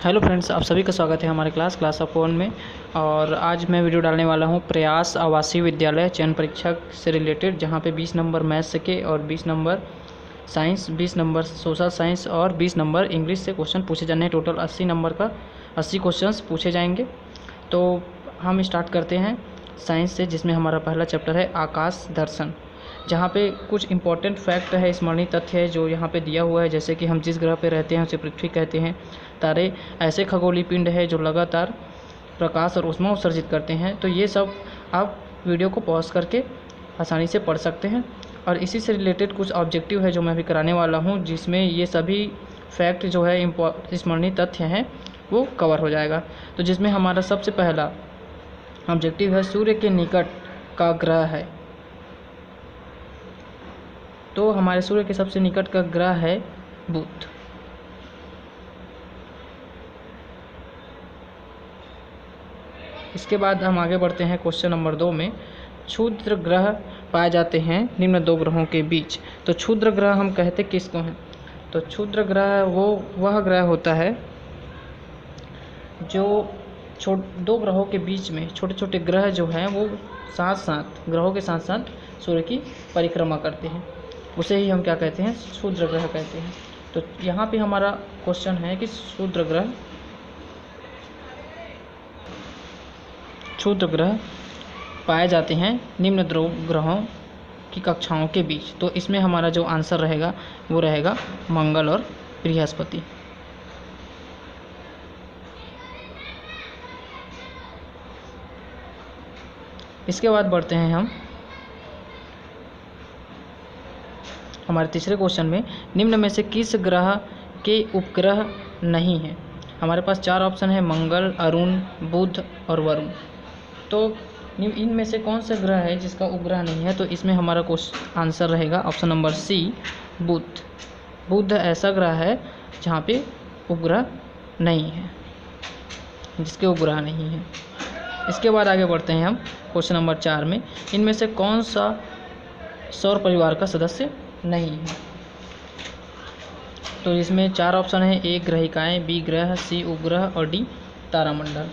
Hello friends, आप सभी का स्वागत है हमारे क्लास ऑफ वन में। और आज मैं वीडियो डालने वाला हूं प्रयास आवासीय विद्यालय चयन परीक्षा से रिलेटेड, जहां पे 20 नंबर मैथ्स के और 20 number science, 20 number social science और 20 नंबर इंग्लिश से क्वेश्चन पूछे जाने हैं। टोटल 80 नंबर का 80 क्वेश्चंस पूछे जाएंगे। तो हम स्टार्ट करते हैं साइंस से, जिसमें हमारा पहला चैप्टर है आकाश दर्शन, जहाँ पे कुछ इंपॉर्टेंट फैक्ट है, स्मरणीय तथ्य है जो यहाँ पे दिया हुआ है। जैसे कि हम जिस ग्रह पे रहते हैं उसे पृथ्वी कहते हैं। तारे ऐसे खगोलीय पिंड है जो लगातार प्रकाश और ऊष्मा उत्सर्जित करते हैं। तो ये सब आप वीडियो को पॉज करके आसानी से पढ़ सकते हैं। और इसी से रिलेटेड कुछ ऑब्जेक्टिव है जो मैं अभी कराने वाला हूँ, जिसमें ये सभी फैक्ट जो है स्मरणीय तथ्य हैं वो कवर हो जाएगा। तो जिसमें हमारा सबसे पहला ऑब्जेक्टिव है सूर्य के निकट का ग्रह है। तो हमारे सूर्य के सबसे निकट का ग्रह है बुध। इसके बाद हम आगे बढ़ते हैं क्वेश्चन नंबर 2 में। क्षुद्र ग्रह पाए जाते हैं निम्न दो ग्रहों के बीच। तो क्षुद्र ग्रह हम कहते किसको हैं? तो क्षुद्र ग्रह वह ग्रह होता है जो दो ग्रहों के बीच में छोटे छोटे ग्रह जो हैं वो ग्रहों के साथ साथ सूर्य की परिक्रमा करते हैं, उसे ही हम क्या कहते हैं? क्षुद्र ग्रह कहते हैं। तो यहाँ पे हमारा क्वेश्चन है कि क्षुद्र ग्रह पाए जाते हैं निम्न दो ग्रहों की कक्षाओं के बीच। तो इसमें हमारा जो आंसर रहेगा वो रहेगा मंगल और बृहस्पति। इसके बाद बढ़ते हैं हम हमारे तीसरे क्वेश्चन में। निम्न में से किस ग्रह के उपग्रह नहीं है? हमारे पास 4 ऑप्शन है, मंगल, अरुण, बुध और वरुण। तो इनमें से कौन सा ग्रह है जिसका उपग्रह नहीं है? तो इसमें हमारा आंसर रहेगा ऑप्शन नंबर सी, बुध। बुध ऐसा ग्रह है जहाँ पे उपग्रह नहीं है, जिसके उपग्रह नहीं है। इसके बाद आगे बढ़ते हैं हम क्वेश्चन नंबर 4 में। इनमें से कौन सा सौर परिवार का सदस्य नहीं है? तो इसमें 4 ऑप्शन है, ए ग्रहिकाएँ, बी ग्रह, सी उपग्रह और डी तारामंडल।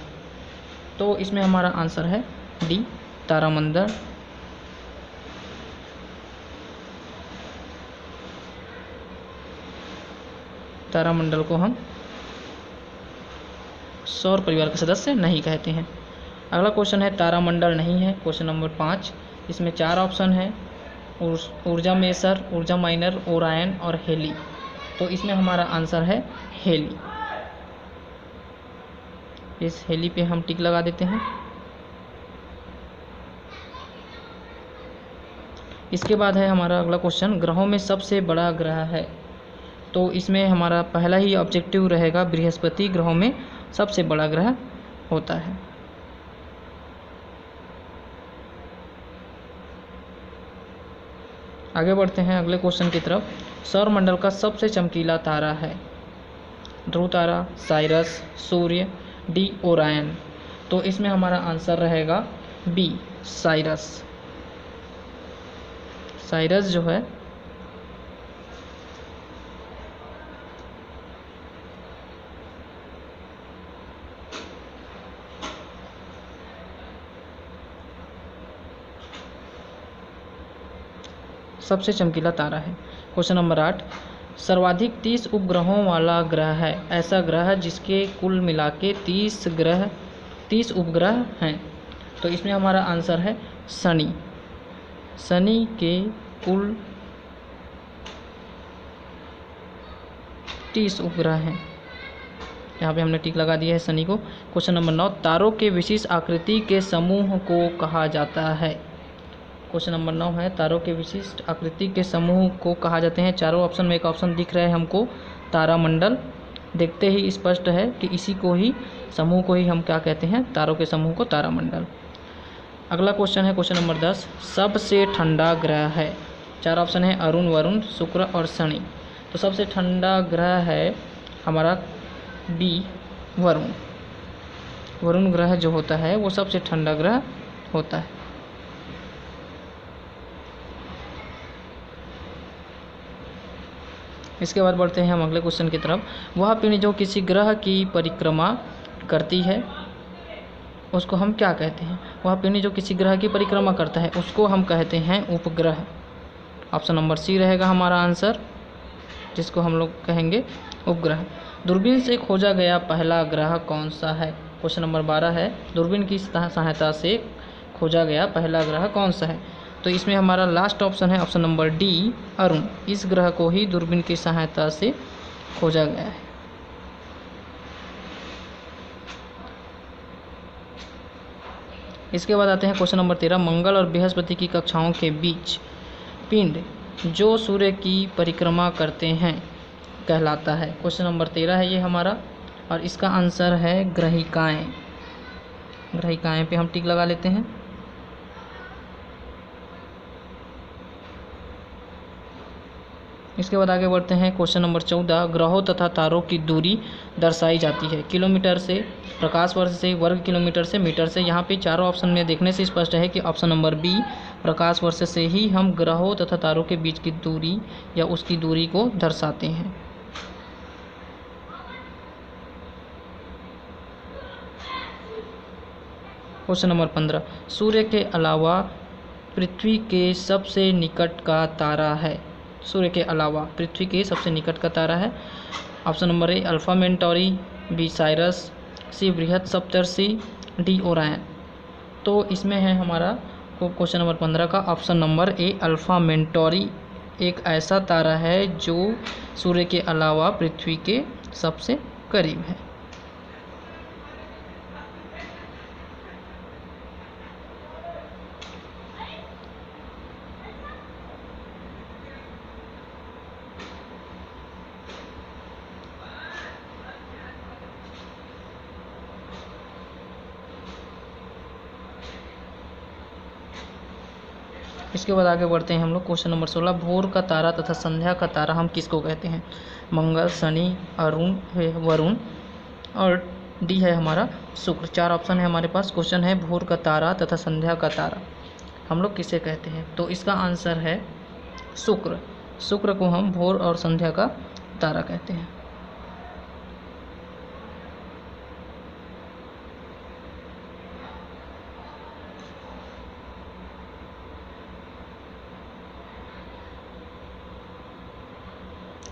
तो इसमें हमारा आंसर है डी तारामंडल। तारामंडल को हम सौर परिवार का सदस्य नहीं कहते हैं। अगला क्वेश्चन है तारामंडल नहीं है, क्वेश्चन नंबर 5। इसमें 4 ऑप्शन है, ऊर्जा मेजर, ऊर्जा माइनर, ओरायन और हेली। तो इसमें हमारा आंसर है हेली। इस हेली पे हम टिक लगा देते हैं। इसके बाद है हमारा अगला क्वेश्चन, ग्रहों में सबसे बड़ा ग्रह है। तो इसमें हमारा पहला ही ऑब्जेक्टिव रहेगा बृहस्पति ग्रहों में सबसे बड़ा ग्रह होता है। आगे बढ़ते हैं अगले क्वेश्चन की तरफ। सौर मंडल का सबसे चमकीला तारा है? ध्रुव तारा, साइरस, सूर्य, डी ओरायन। तो इसमें हमारा आंसर रहेगा बी साइरस। साइरस जो है सबसे चमकीला तारा है। क्वेश्चन नंबर 8, सर्वाधिक 30 उपग्रहों वाला ग्रह है। ऐसा ग्रह जिसके कुल मिला के 30 उपग्रह हैं। तो इसमें हमारा आंसर है शनि। शनि के कुल 30 उपग्रह हैं। यहाँ पे हमने टिक लगा दिया है शनि को। क्वेश्चन नंबर 9, तारों के विशेष आकृति के समूह को कहा जाता है। क्वेश्चन नंबर 9 है, तारों के विशिष्ट आकृति के समूह को कहा जाते हैं। चारों ऑप्शन में एक ऑप्शन दिख रहा है हमको तारामंडल। देखते ही स्पष्ट है कि इसी को ही समूह को ही हम क्या कहते हैं? तारों के समूह को तारामंडल। अगला क्वेश्चन है क्वेश्चन नंबर 10, सबसे ठंडा ग्रह है। 4 ऑप्शन है, अरुण, वरुण, शुक्र और शनि। तो सबसे ठंडा ग्रह है हमारा बी वरुण। वरुण ग्रह जो होता है वो सबसे ठंडा ग्रह होता है। इसके बाद बढ़ते हैं हम अगले क्वेश्चन की तरफ। वह पिंड जो किसी ग्रह की परिक्रमा करती है उसको हम क्या कहते हैं? वह पिंड जो किसी ग्रह की परिक्रमा करता है उसको हम कहते हैं उपग्रह। ऑप्शन नंबर सी रहेगा हमारा आंसर, जिसको हम लोग कहेंगे उपग्रह। दूरबीन से खोजा गया पहला ग्रह कौन सा है? क्वेश्चन नंबर 12 है, दूरबीन की सहायता से खोजा गया पहला ग्रह कौन सा है? तो इसमें हमारा लास्ट ऑप्शन है ऑप्शन नंबर डी, अरुण। इस ग्रह को ही दूरबीन की सहायता से खोजा गया है। इसके बाद आते हैं क्वेश्चन नंबर 13, मंगल और बृहस्पति की कक्षाओं के बीच पिंड जो सूर्य की परिक्रमा करते हैं कहलाता है। क्वेश्चन नंबर 13 है ये हमारा, और इसका आंसर है ग्रहिकाएं। ग्रहिकाएं पे हम टिक लगा लेते हैं। इसके बाद आगे बढ़ते हैं क्वेश्चन नंबर 14, ग्रहों तथा तारों की दूरी दर्शाई जाती है किलोमीटर से, प्रकाश वर्ष से, वर्ग किलोमीटर से, मीटर से। यहाँ पे चारों ऑप्शन में देखने से स्पष्ट है कि ऑप्शन नंबर बी, प्रकाश वर्ष से ही हम ग्रहों तथा तारों के बीच की दूरी या उसकी दूरी को दर्शाते हैं। क्वेश्चन नंबर 15, सूर्य के अलावा पृथ्वी के सबसे निकट का तारा है। सूर्य के अलावा पृथ्वी के सबसे निकट का तारा है। Option number A alpha Centauri, B Sirius, C बृहत सप्तर्षि, डी ओरायन। तो इसमें है हमारा क्वेश्चन नंबर 15 का ऑप्शन नंबर ए अल्फा मेंटोरी एक ऐसा तारा है जो सूर्य के अलावा पृथ्वी के सबसे करीब है। इसके बाद आगे बढ़ते हैं हम लोग क्वेश्चन नंबर 16, भोर का तारा तथा संध्या का तारा हम किसको कहते हैं? मंगल, शनि, अरुण, वरुण, और डी है हमारा शुक्र। चार ऑप्शन है हमारे पास। क्वेश्चन है भोर का तारा तथा संध्या का तारा हम लोग किसे कहते हैं? तो इसका आंसर है शुक्र। शुक्र को हम भोर और संध्या का तारा कहते हैं।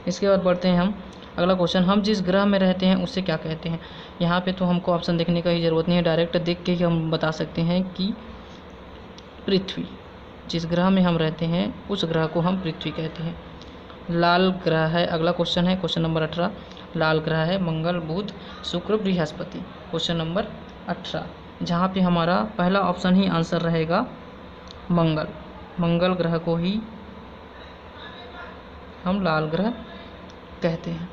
इसके बाद बढ़ते हैं हम अगला क्वेश्चन, हम जिस ग्रह में रहते हैं उसे क्या कहते हैं? यहाँ पे तो हमको ऑप्शन देखने का ही ज़रूरत नहीं है, डायरेक्ट देख के ही हम बता सकते हैं कि पृथ्वी। जिस ग्रह में हम रहते हैं उस ग्रह को हम पृथ्वी कहते हैं। लाल ग्रह है अगला क्वेश्चन है, क्वेश्चन नंबर 18, लाल ग्रह है मंगल, बुध, शुक्र, बृहस्पति। क्वेश्चन नंबर 18, जहाँ पे हमारा पहला ऑप्शन ही आंसर रहेगा मंगल। मंगल ग्रह को ही हम लाल ग्रह कहते हैं।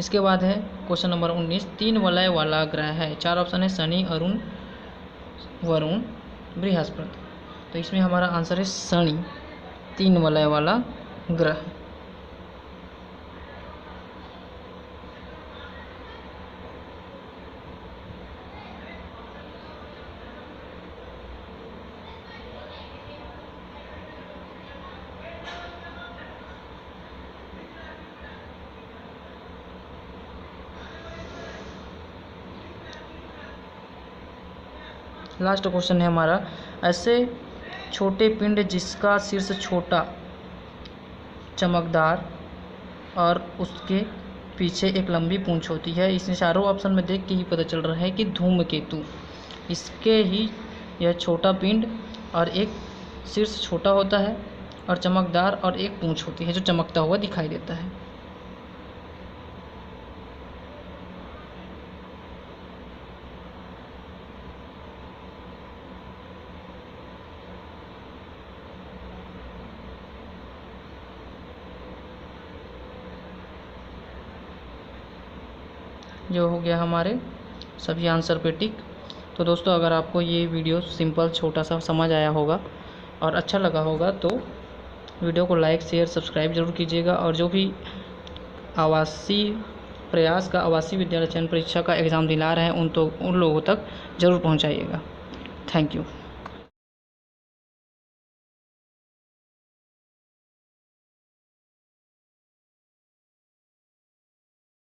इसके बाद है क्वेश्चन नंबर 19, 3 वलय वाला ग्रह है। चार ऑप्शन है शनि, अरुण, वरुण, बृहस्पति। तो इसमें हमारा आंसर है शनि, 3 वलय वाला ग्रह। लास्ट क्वेश्चन है हमारा, ऐसे छोटे पिंड जिसका शीर्ष छोटा, चमकदार और उसके पीछे एक लंबी पूंछ होती है। इसमें चारों ऑप्शन में देख के ही पता चल रहा है कि धूमकेतु। इसके ही यह छोटा पिंड और एक शीर्ष छोटा होता है और चमकदार और एक पूंछ होती है जो चमकता हुआ दिखाई देता है। जो हो गया हमारे सभी आंसर पे टिक। तो दोस्तों अगर आपको ये वीडियो सिंपल छोटा सा समझ आया होगा और अच्छा लगा होगा तो वीडियो को लाइक, शेयर, सब्सक्राइब जरूर कीजिएगा। और जो भी आवासीय प्रयास का आवासीय विद्यालय चयन परीक्षा का एग्ज़ाम दिला रहे हैं उन लोगों तक ज़रूर पहुंचाइएगा। Thank you.